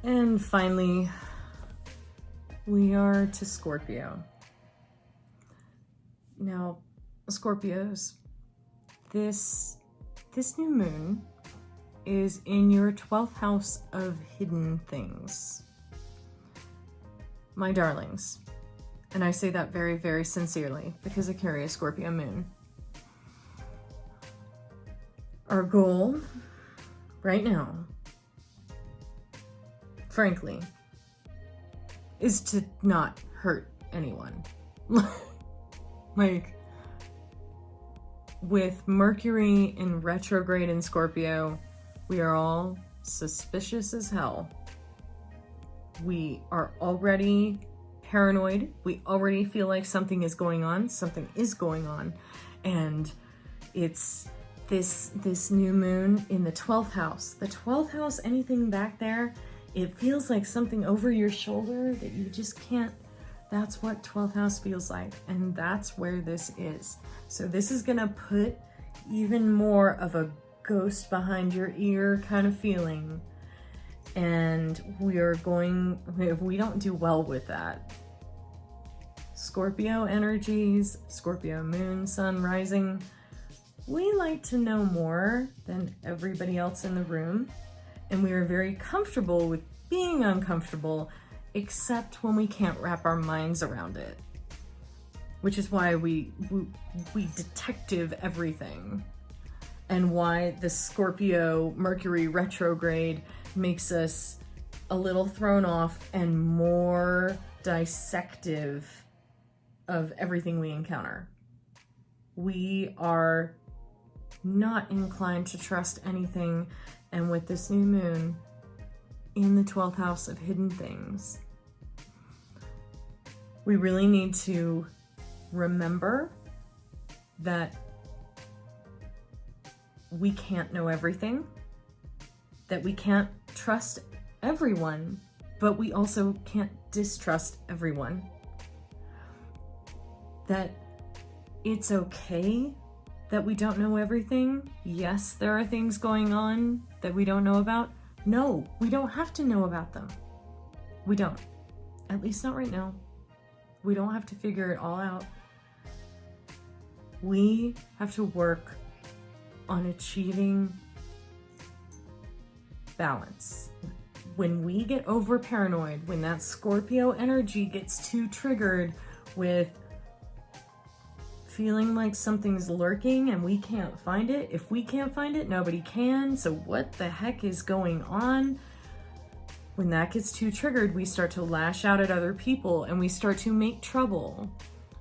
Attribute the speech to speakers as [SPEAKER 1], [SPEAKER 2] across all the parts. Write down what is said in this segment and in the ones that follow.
[SPEAKER 1] And finally, we are to Scorpio. Now, Scorpios, this new moon is in your 12th house of hidden things. My darlings, and I say that very, very sincerely because I carry a Scorpio moon. Our goal right now, frankly, is to not hurt anyone. Like, with Mercury in retrograde in Scorpio, we are all suspicious as hell. We are already paranoid. We already feel like something is going on. And it's this new moon in the 12th house. The 12th house, anything back there, it feels like something over your shoulder that you just can't. That's what 12th house feels like, and that's where this is. So this is gonna put even more of a ghost behind your ear kind of feeling. And if we don't do well with that, Scorpio energies, Scorpio moon, sun, rising, we like to know more than everybody else in the room. And we are very comfortable with being uncomfortable, except when we can't wrap our minds around it, which is why we detective everything, and why the Scorpio Mercury retrograde makes us a little thrown off and more dissective of everything we encounter. We are not inclined to trust anything, and with this new moon in the 12th house of hidden things, we really need to remember that we can't know everything, that we can't trust everyone, but we also can't distrust everyone. That it's okay that we don't know everything. Yes, there are things going on that we don't know about. No, we don't have to know about them. We don't. At least not right now. We don't have to figure it all out. We have to work on achieving balance. When we get over paranoid, when that Scorpio energy gets too triggered with feeling like something's lurking and we can't find it. If we can't find it, nobody can. So what the heck is going on? When that gets too triggered, we start to lash out at other people and we start to make trouble.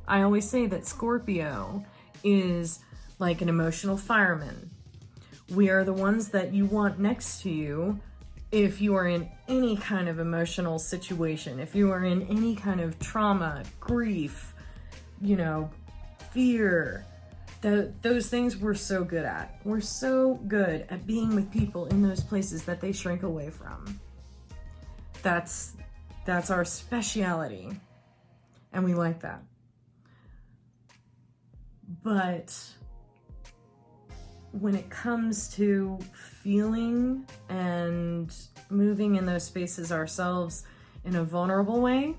[SPEAKER 1] I always say that Scorpio is like an emotional fireman. We are the ones that you want next to you if you are in any kind of emotional situation, if you are in any kind of trauma, grief, fear. Those things we're so good at. We're so good at being with people in those places that they shrink away from. That's our speciality, and we like that. But when it comes to feeling and moving in those spaces ourselves in a vulnerable way,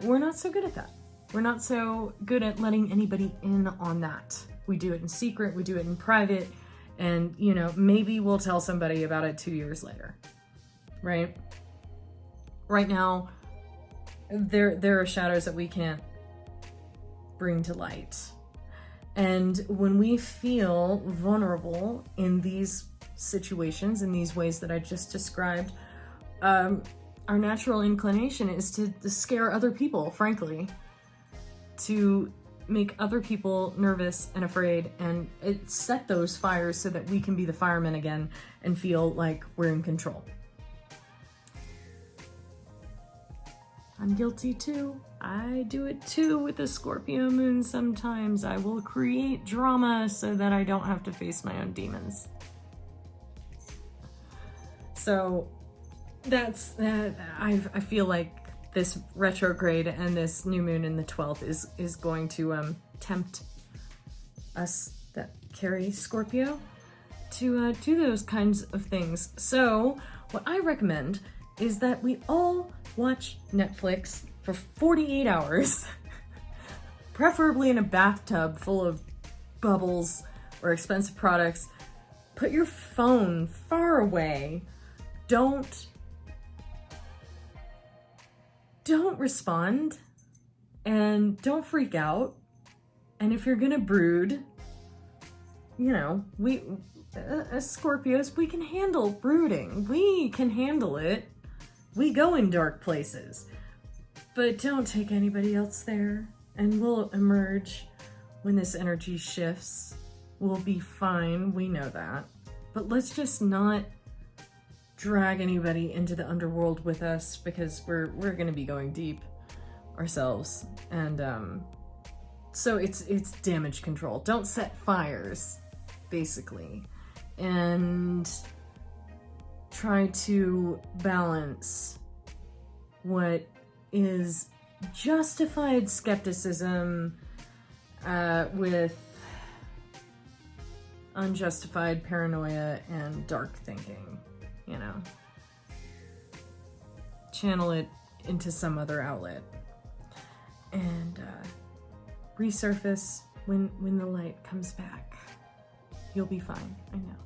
[SPEAKER 1] we're not so good at that. We're not so good at letting anybody in on that. We do it in secret, we do it in private, and maybe we'll tell somebody about it 2 years later, right? Right now, there are shadows that we can't bring to light. And when we feel vulnerable in these situations, in these ways that I just described, our natural inclination is to scare other people, frankly, to make other people nervous and afraid, and it set those fires so that we can be the firemen again and feel like we're in control. I'm guilty too. I do it too with the Scorpio moon sometimes. I will create drama so that I don't have to face my own demons. So that's I feel like this retrograde and this new moon in the 12th is going to tempt us that carry Scorpio to do those kinds of things. So what I recommend is that we all watch Netflix for 48 hours, preferably in a bathtub full of bubbles or expensive products. Put your phone far away. Don't respond, and don't freak out. And if you're gonna brood, you know, we as Scorpios, we can handle brooding. We can handle it. We go in dark places. But don't take anybody else there. And we'll emerge when this energy shifts. We'll be fine. We know that. But let's just not drag anybody into the underworld with us, because we're going to be going deep ourselves. And so it's damage control. Don't set fires, basically. And try to balance what is justified skepticism with unjustified paranoia and dark thinking, you know. Channel it into some other outlet and resurface when the light comes back. You'll be fine, I know.